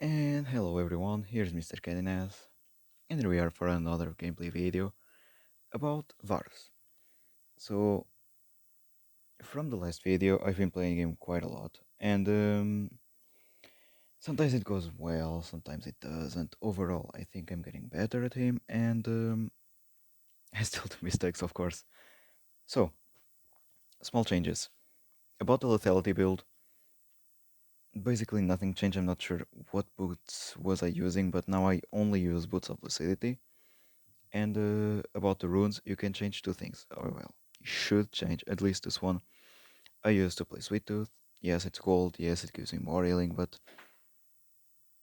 And hello everyone, here's Mr. Cadinaz, and here we are for another gameplay video about Varus. So, from the last video, I've been playing him quite a lot, and sometimes it goes well, sometimes it doesn't. Overall, I think I'm getting better at him, and I still do mistakes, of course. So, small changes. About the lethality build, basically nothing changed. I'm not sure what boots was I using, but now I only use boots of lucidity. And about the runes, you can change two things. Oh well, you should change at least this one. I used to play Sweet Tooth. Yes, it's gold. Yes, it gives me more healing, but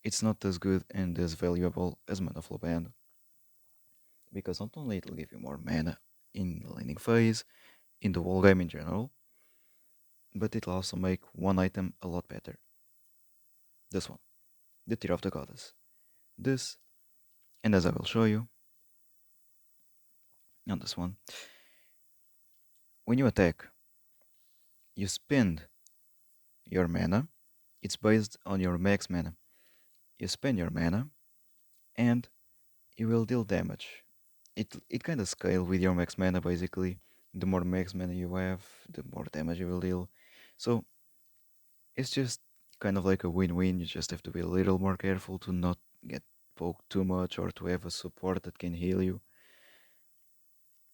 it's not as good and as valuable as Mana Flow Band because not only it'll give you more mana in the laning phase, in the whole game in general, but it'll also make one item a lot better. This one, the Tear of the Goddess. This, and as I will show you on this one, when you attack, you spend your mana. It's based on your max mana. You spend your mana and you will deal damage. It kind of scales with your max mana basically. The more max mana you have, the more damage you will deal. So it's just kind of like a win-win. You just have to be a little more careful to not get poked too much or to have a support that can heal you.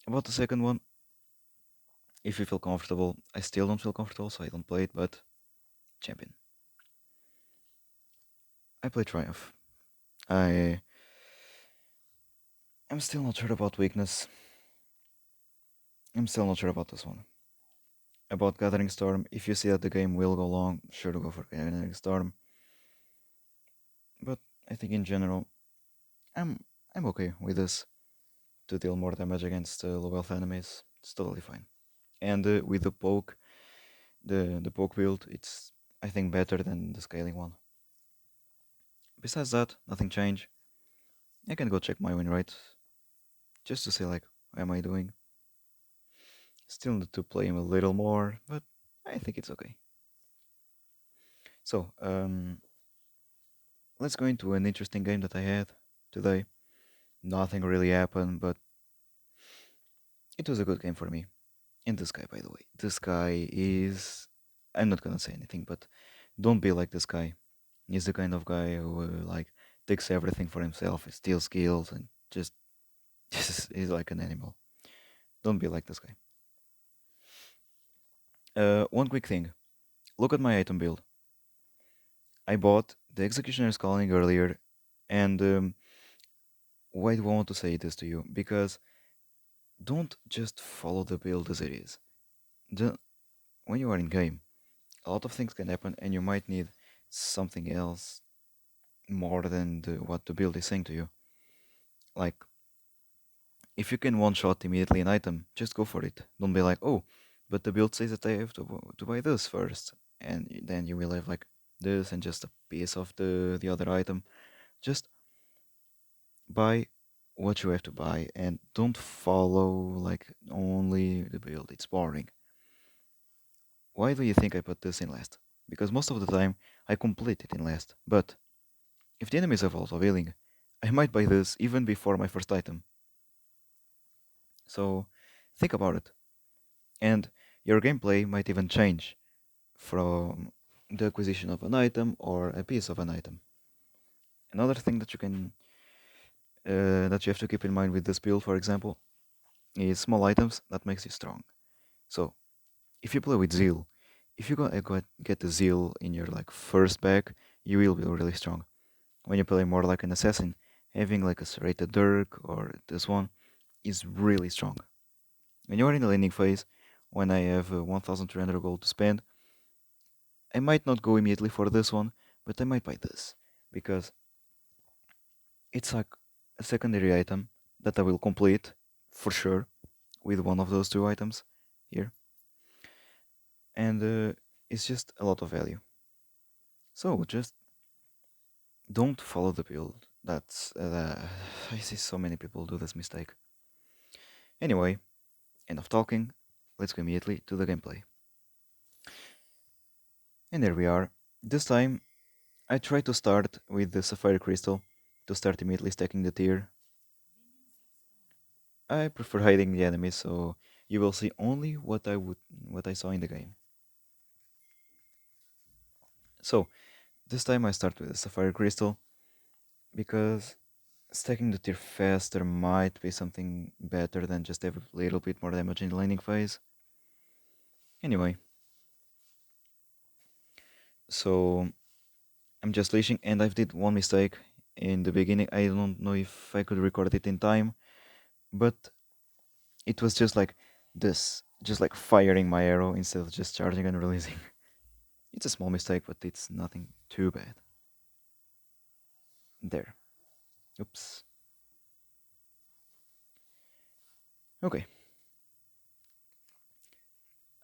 About the second one, if you feel comfortable, I still don't feel comfortable, so I don't play it, but champion. I play Triumph. I I'm still not sure about weakness. I'm still not sure about this one. About Gathering Storm, if you see that the game will go long, sure to go for Gathering Storm. But I think in general, I'm I'm okay with this to deal more damage against low health enemies. It's totally fine. And with the poke, the poke build, it's I think better than the scaling one. Besides that, nothing changed. I can go check my win rate just to see like how am I doing. Still need to play him a little more, but I think it's okay. So let's go into an interesting game that I had today. Nothing really happened, but it was a good game for me. And this guy, by the way, this guy is. I'm not gonna say anything, but don't be like this guy. He's the kind of guy who like takes everything for himself, steals skills, and just just is like an animal. Don't be like this guy. One quick thing. Look at my item build. I bought the Executioner's Calling earlier, and why do I want to say this to you? Because don't just follow the build as it is. The, when you are in game, a lot of things can happen, and you might need something else more than what the build is saying to you. Like, if you can one shot immediately an item, just go for it. Don't be like, oh, but the build says that I have to buy this first, and then you will have like this and just a piece of the other item. Just buy what you have to buy and don't follow like only the build. It's boring. Why do you think I put this in last? Because most of the time I complete it in last. But if the enemies have also healing, I might buy this even before my first item. So think about it. And your gameplay might even change from the acquisition of an item or a piece of an item. Another thing that you have to keep in mind with this build, for example, is small items that makes you strong. So if you play with Zeal, if you get the Zeal in your like first bag, you will be really strong. When you play more like an assassin, having like a serrated dirk or this one is really strong. When you are in the laning phase, when I have 1300 gold to spend, I might not go immediately for this one, but I might buy this because it's like a secondary item that I will complete for sure with one of those two items here, and it's just a lot of value. So just don't follow the build. That's I see so many people do this mistake. Anyway, enough talking. Let's go immediately to the gameplay. And there we are. This time I try to start with the Sapphire Crystal to start immediately stacking the tier. I prefer hiding the enemies, so you will see only what I saw in the game. So this time I start with the Sapphire Crystal because stacking the tier faster might be something better than just a little bit more damage in the laning phase. Anyway, so I'm just leashing and I did one mistake in the beginning. I don't know if I could record it in time, but it was just like this, just like firing my arrow instead of just charging and releasing. It's a small mistake, but it's nothing too bad. There. Oops. Okay.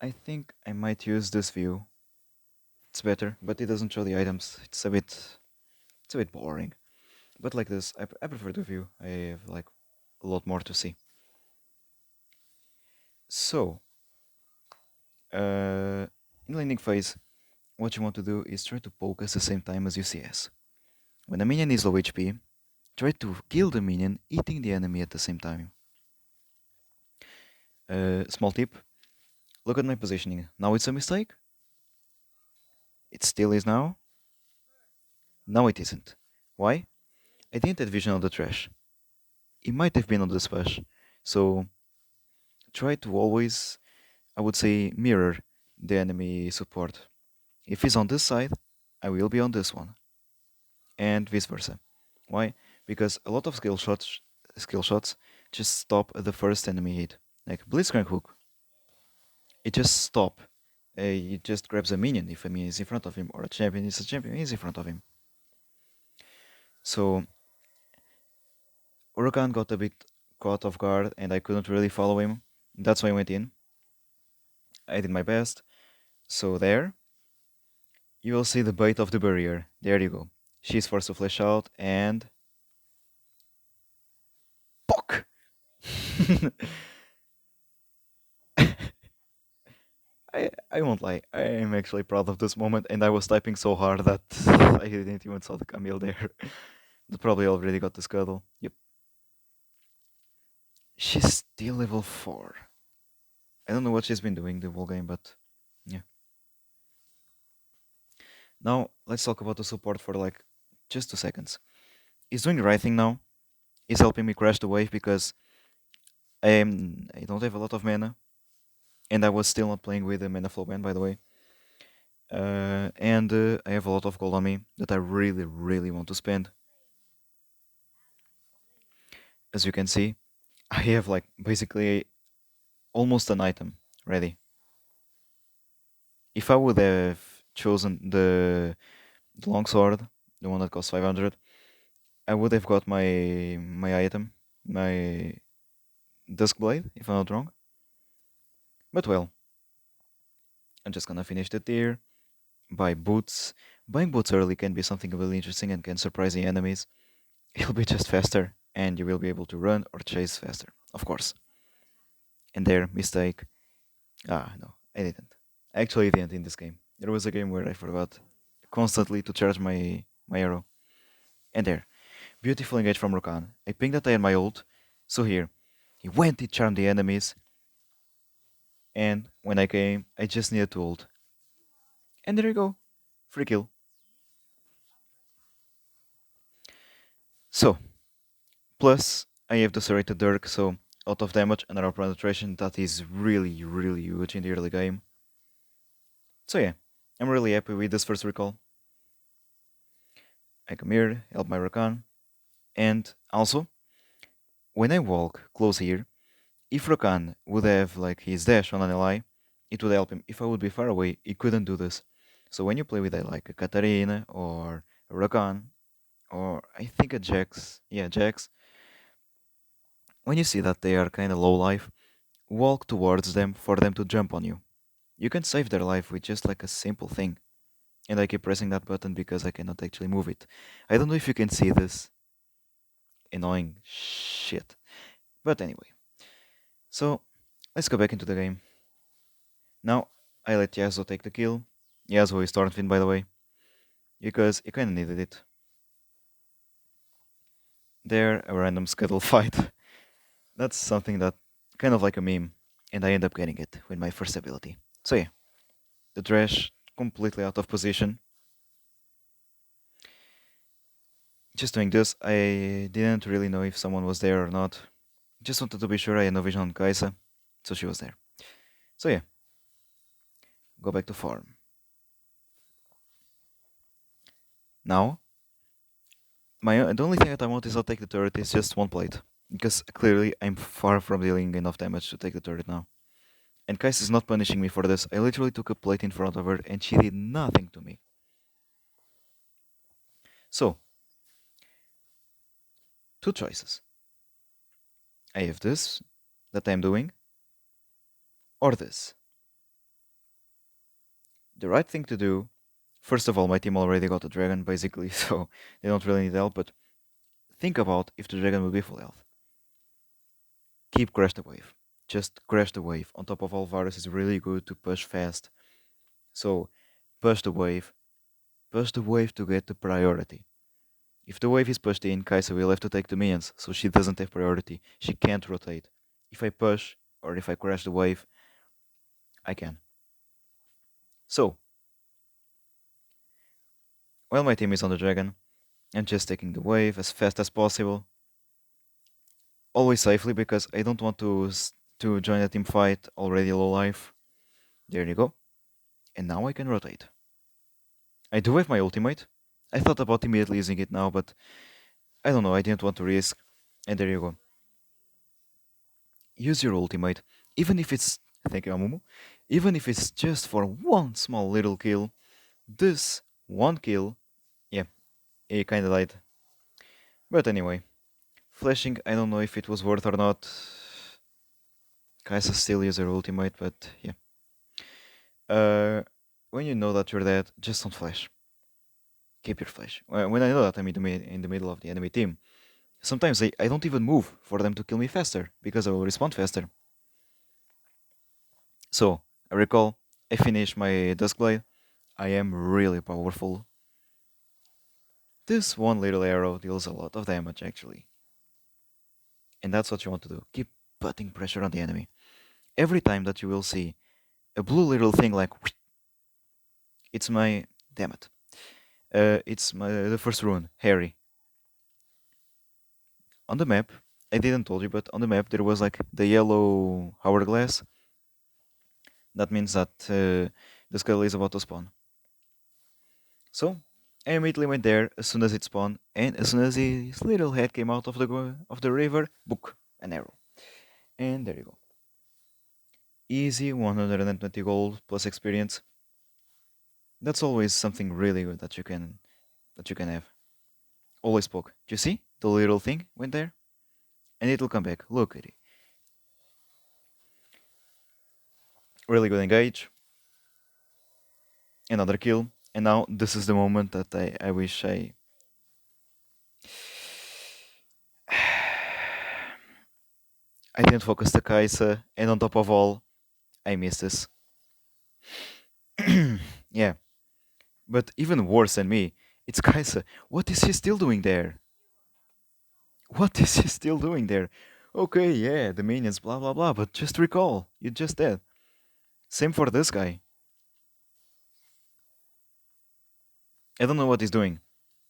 I think I might use this view. It's better, but it doesn't show the items. It's a bit boring. But like this, I prefer the view. I have like a lot more to see. So, in landing phase, what you want to do is try to poke at the same time as you CS. When a minion is low HP, try to kill the minion, eating the enemy at the same time. Small tip, look at my positioning. Now it's a mistake. It still is now. Now it isn't. Why? I didn't have vision on the trash. It might have been on the splash. So try to always, I would say, mirror the enemy support. If he's on this side, I will be on this one. And vice versa. Why? Because a lot of skill shots just stop at the first enemy hit. Like Blitzcrank hook. It just stop. It just grabs a minion if a minion is in front of him, or a champion is in front of him. So Urakan got a bit caught off guard and I couldn't really follow him. That's why I went in. I did my best. So there, you will see the bait of the barrier. There you go. She's forced to flash out and POK! I won't lie, I am actually proud of this moment and I was typing so hard that I didn't even saw the Camille there. They probably already got the scuttle. Yep. She's still level 4. I don't know what she's been doing the whole game, but yeah. Now let's talk about the support for like just 2 seconds. He's doing the right thing now. He's helping me crash the wave because I don't have a lot of mana, and I was still not playing with the mana flow ban, by the way. And I have a lot of gold on me that I really, really want to spend. As you can see, I have like basically almost an item ready. If I would have chosen the longsword, the one that costs 500, I would have got my item, my Dusk Blade, if I'm not wrong. But well, I'm just gonna finish the tier, buy boots. Buying boots early can be something really interesting and can surprise the enemies. It'll be just faster, and you will be able to run or chase faster, of course. And there, mistake. Ah, no, I didn't. I actually didn't in this game. There was a game where I forgot constantly to charge my arrow. And there, beautiful engage from Rokan. I pinged that I had my ult, so here, he went, he charmed the enemies, and when I came, I just needed to ult. And there you go, free kill. So, plus, I have the serrated Dirk, so out of damage and arrow penetration, that is really, really huge in the early game. So yeah, I'm really happy with this first recall. I come here, help my Rakan, and also, when I walk close here, if Rakan would have like his dash on an ally, it would help him. If I would be far away, he couldn't do this. So when you play with like a Katarina or a Rakan, or I think a Jax, yeah, Jax, when you see that they are kind of low life, walk towards them for them to jump on you. You can save their life with just like a simple thing. And I keep pressing that button because I cannot actually move it. I don't know if you can see this annoying shit. But anyway, so let's go back into the game. Now I let Yasuo take the kill. Yasuo is Thornfinn, by the way. because you kinda needed it. There, a random scuttle fight. That's something that kind of like a meme, and I end up getting it with my first ability. So yeah, the trash completely out of position. Just doing this, I didn't really know if someone was there or not. Just wanted to be sure I had no vision on Kaisa, so she was there. So yeah, go back to farm. Now, the only thing that I want is I'll take the turret is just one plate. Because clearly I'm far from dealing enough damage to take the turret now. And Kais is not punishing me for this. I literally took a plate in front of her and she did nothing to me. So, two choices. I have this that I'm doing, or this. The right thing to do, first of all, my team already got a dragon basically, so they don't really need help, but think about if the dragon will be full health. Keep crash the wave. Just crash the wave. On top of all, Varus is really good to push fast. So, push the wave. Push the wave to get the priority. If the wave is pushed in, Kaisa will have to take the minions, so she doesn't have priority. She can't rotate. If I push, or if I crash the wave, I can. So, while my team is on the dragon, I'm just taking the wave as fast as possible. Always safely, because I don't want to join a team fight already low life. There you go. And now I can rotate. I do have my ultimate. I thought about immediately using it now, but I don't know, I didn't want to risk. And there you go. Use your ultimate, even if it's, thank you Amumu, even if it's just for one small little kill. This one kill, yeah, it kinda died. But anyway, flashing, I don't know if it was worth or not. Kaisa still use her ultimate, but yeah. When you know that you're dead, just don't flash. Keep your flash. When I know that I'm in the middle of the enemy team, sometimes I don't even move for them to kill me faster, because I will respond faster. So, I recall, I finish my Duskblade. I am really powerful. This one little arrow deals a lot of damage actually. And that's what you want to do. Keep putting pressure on the enemy. Every time that you will see a blue little thing like it's my damn it. It's my the first rune, Harry. On the map, I didn't told you, but on the map there was like the yellow hourglass. That means that the skull is about to spawn. So I immediately went there as soon as it spawned, and as soon as his little head came out of the river, book an arrow, and there you go. Easy 120 gold plus experience. That's always something really good that you can have. Always poke. Do you see? The little thing went there, and it'll come back. Look at it. Really good engage. Another kill. And now this is the moment that I wish I didn't focus the Kaisa, and on top of all, I missed this. Yeah. But even worse than me, it's Kaisa. What is she still doing there? What is she still doing there? Okay, yeah, the minions, blah blah blah, but just recall, you just dead. Same for this guy. I don't know what he's doing.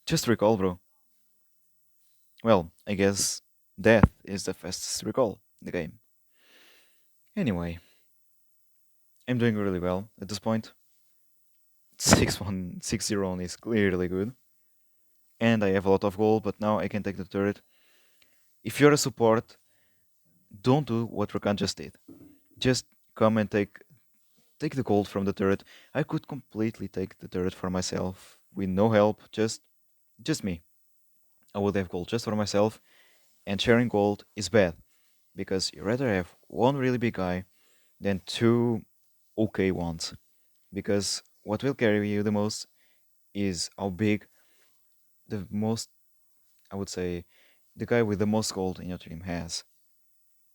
Just recall, bro. Well, I guess death is the fastest recall in the game. Anyway, I'm doing really well at this point. 6-1, 6-0 is clearly good. And I have a lot of gold, but now I can take the turret. If you're a support, don't do what Rakan just did. Just come and take the gold from the turret. I could completely take the turret for myself with no help, just me. I would have gold just for myself, and sharing gold is bad because you rather have one really big guy than two okay ones. Because what will carry you the most is how big the most, I would say, the guy with the most gold in your team has.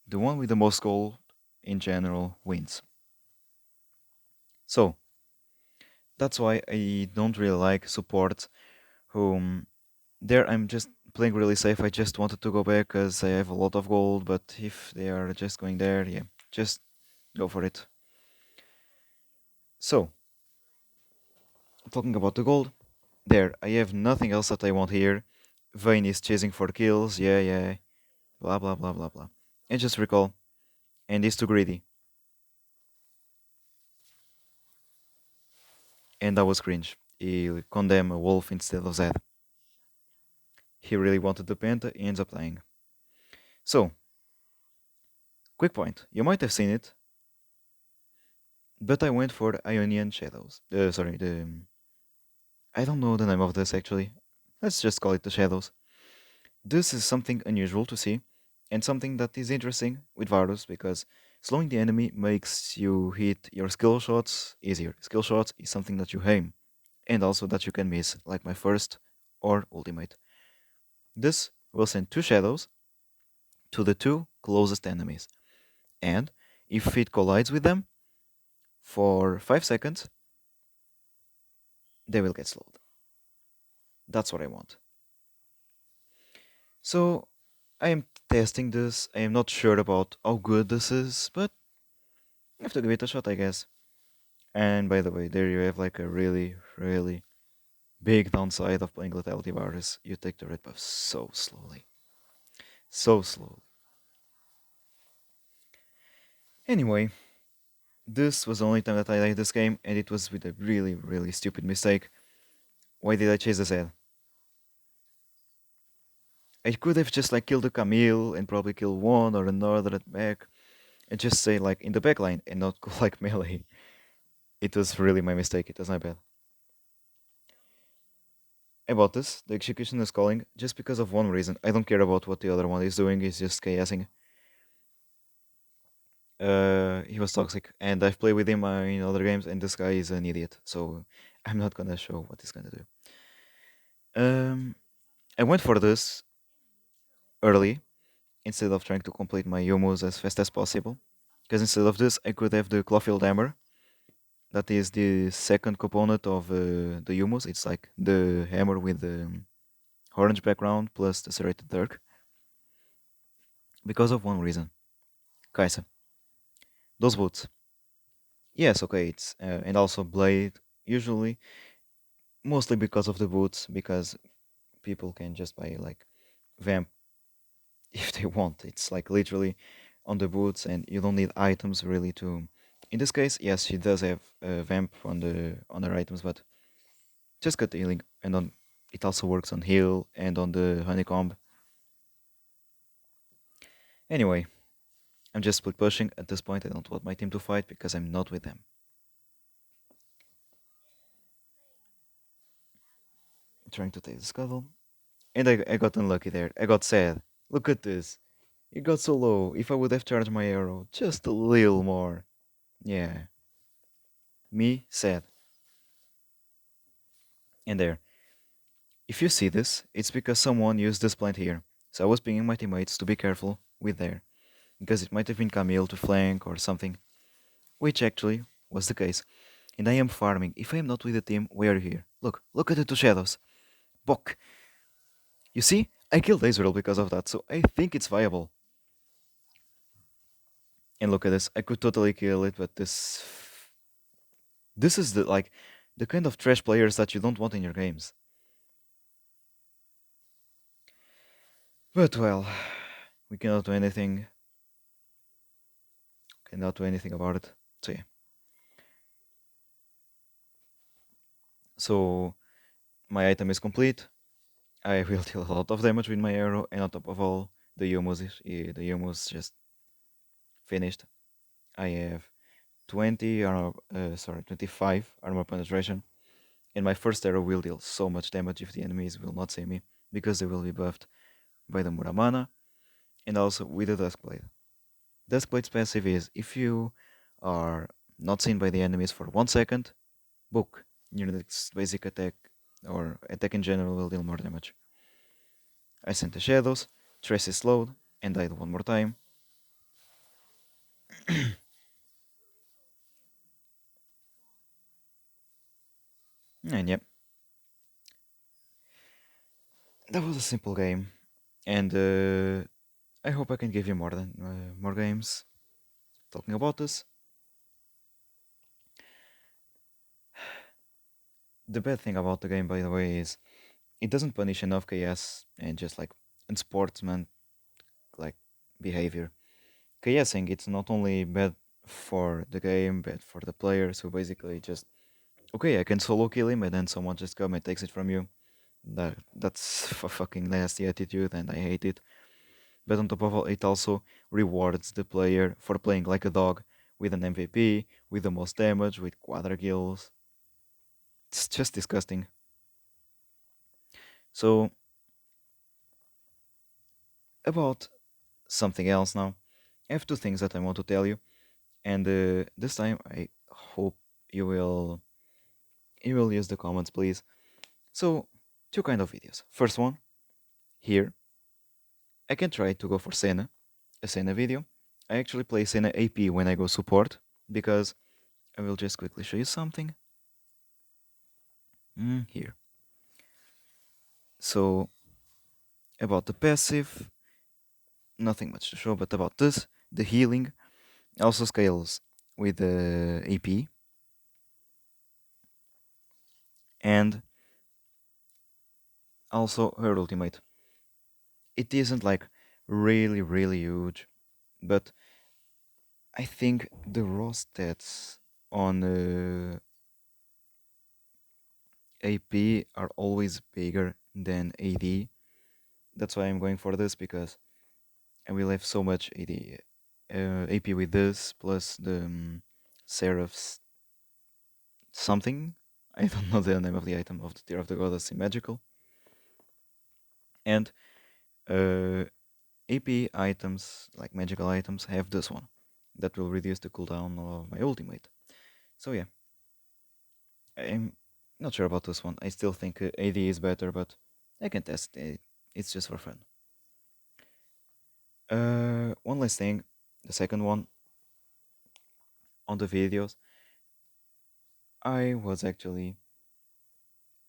The one with the most gold in general wins. So, That's why I don't really like support whom there I'm just playing really safe. I just wanted to go back because I have a lot of gold, but if they are just going there, yeah, just go for it. So, talking about the gold, there, I have nothing else that I want here. Vayne is chasing for kills, yeah, yeah, blah blah blah blah blah. And just recall, and he's too greedy. And that was cringe. He condemned a wolf instead of Zed. He really wanted the penta, he ends up dying. So, quick point, you might have seen it, but I went for Ionian Shadows. Sorry, the I don't know the name of this actually. Let's just call it the Shadows. This is something unusual to see, and something that is interesting with Varus because slowing the enemy makes you hit your skill shots easier. Skill shots is something that you aim, and also that you can miss, like my first or ultimate. This will send two shadows to the two closest enemies, and if it collides with them for 5 seconds, they will get slowed. That's what I want. So I am testing this. I am not sure about how good this is, but I have to give it a shot, I guess. And by the way, there you have like a really, really big downside of playing Lethality Virus. You take the red buff so slowly. So slowly. Anyway, this was the only time that I liked this game, and it was with a really, really stupid mistake. Why did I chase the Zed? I could have just like killed the Camille and probably kill one or another at back and just say like in the backline and not go like melee. It was really my mistake, it was my bad. About this, the execution is calling just because of one reason. I don't care about what the other one is doing, he's just chaosing. He was toxic, and I've played with him in other games, and this guy is an idiot, so I'm not gonna show what he's gonna do. I went for this early instead of trying to complete my Yomos as fast as possible, because instead of this, I could have the Clawfield Hammer. That is the second component of the Yumos. It's like the hammer with the orange background plus the serrated dirk. Because of one reason. Kaisa. Those boots. Yes, okay, it's and also blade. Usually, mostly because of the boots, because people can just buy like vamp if they want. It's like literally on the boots, and you don't need items really to. In this case, yes, she does have vamp on her items, but just got the healing, and on it also works on heal and on the honeycomb. Anyway, I'm just split pushing at this point. I don't want my team to fight because I'm not with them. I'm trying to take the scuttle, and I got unlucky there. I got sad. Look at this. It got so low. If I would have charged my arrow just a little more, yeah, me sad. And there. If you see this, it's because someone used this plant here. So I was pinging my teammates to be careful with there, because it might have been Camille to flank or something, which actually was the case. And I am farming. If I am not with the team, we are here. Look at the two shadows. Bok. You see, I killed Azrael because of that, so I think it's viable. And look at this, I could totally kill it, but this is the kind of trash players that you don't want in your games. But well, we cannot do anything. Cannot do anything about it. So yeah. So my item is complete. I will deal a lot of damage with my arrow, and on top of all, the Yumos just finished. I have 20 armor, 25 armor penetration, and my first arrow will deal so much damage if the enemies will not see me, because they will be buffed by the Muramana, and also with the Duskblade. Duskblade's passive is if you are not seen by the enemies for 1 second, book. Your next basic attack or attack in general will deal more damage. I sent the shadows, Trace is slowed, and died one more time. And yep, that was a simple game. And I hope I can give you more games. Talking about this, the bad thing about the game, by the way, is it doesn't punish enough KS and just like unsportsman like behavior. KSing it's not only bad for the game, bad for the players who basically just okay, I can solo kill him and then someone just come and takes it from you. That's a fucking nasty attitude and I hate it. But on top of all, it also rewards the player for playing like a dog with an MVP, with the most damage, with quadra kills. It's just disgusting. So about something else now. I have two things that I want to tell you, and this time I hope you will you will use the comments, please. So two kind of videos. First one here, I can try to go for Senna, a Senna video. I actually play Senna AP when I go support because I will just quickly show you something. Here. So about the passive, nothing much to show, but about this, the healing also scales with the AP and also her ultimate. It isn't like really huge, but I think the raw stats on AP are always bigger than AD. That's why I'm going for this because I will have so much AD, AP with this plus the Seraph's something. I don't know the name of the item of the Tear of the Goddess in Magical. And uh, AP items, like magical items, have this one that will reduce the cooldown of my ultimate. So yeah, I'm not sure about this one. I still think AD is better, but I can test it. It's just for fun. One last thing, the second one on the videos, I was actually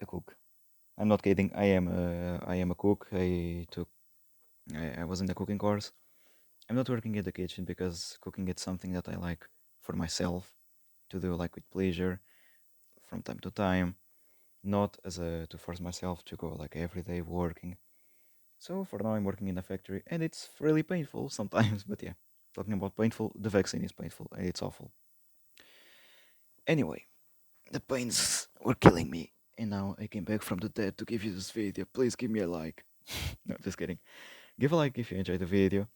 a cook. I'm not kidding. I am a cook. I was in the cooking course. I'm not working in the kitchen because cooking is something that I like for myself to do like with pleasure from time to time, not as a to force myself to go like every day working. So for now I'm working in a factory and it's really painful sometimes, but yeah. Talking about painful, the vaccine is painful and it's awful. Anyway, the pains were killing me and now I came back from the dead to give you this video. Please give me a like. No, just kidding. Give a like if you enjoyed the video.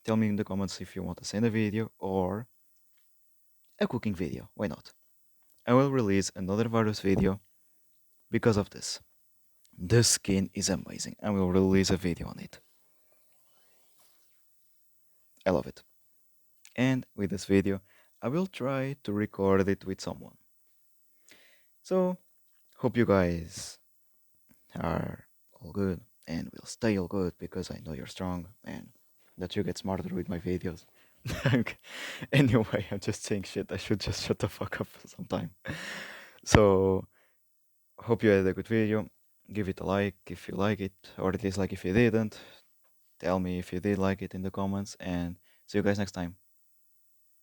Tell me in the comments if you want to send a video or a cooking video. Why not? I will release another Varus video because of this. The skin is amazing. I will release a video on it. I love it. And with this video, I will try to record it with someone. So, hope you guys are all good and will stay all good because I know you're strong and that you get smarter with my videos. Anyway, I'm just saying shit. I should just shut the fuck up sometime. So, hope you had a good video. Give it a like if you like it, or dislike if you didn't. Tell me if you did like it in the comments, and see you guys next time.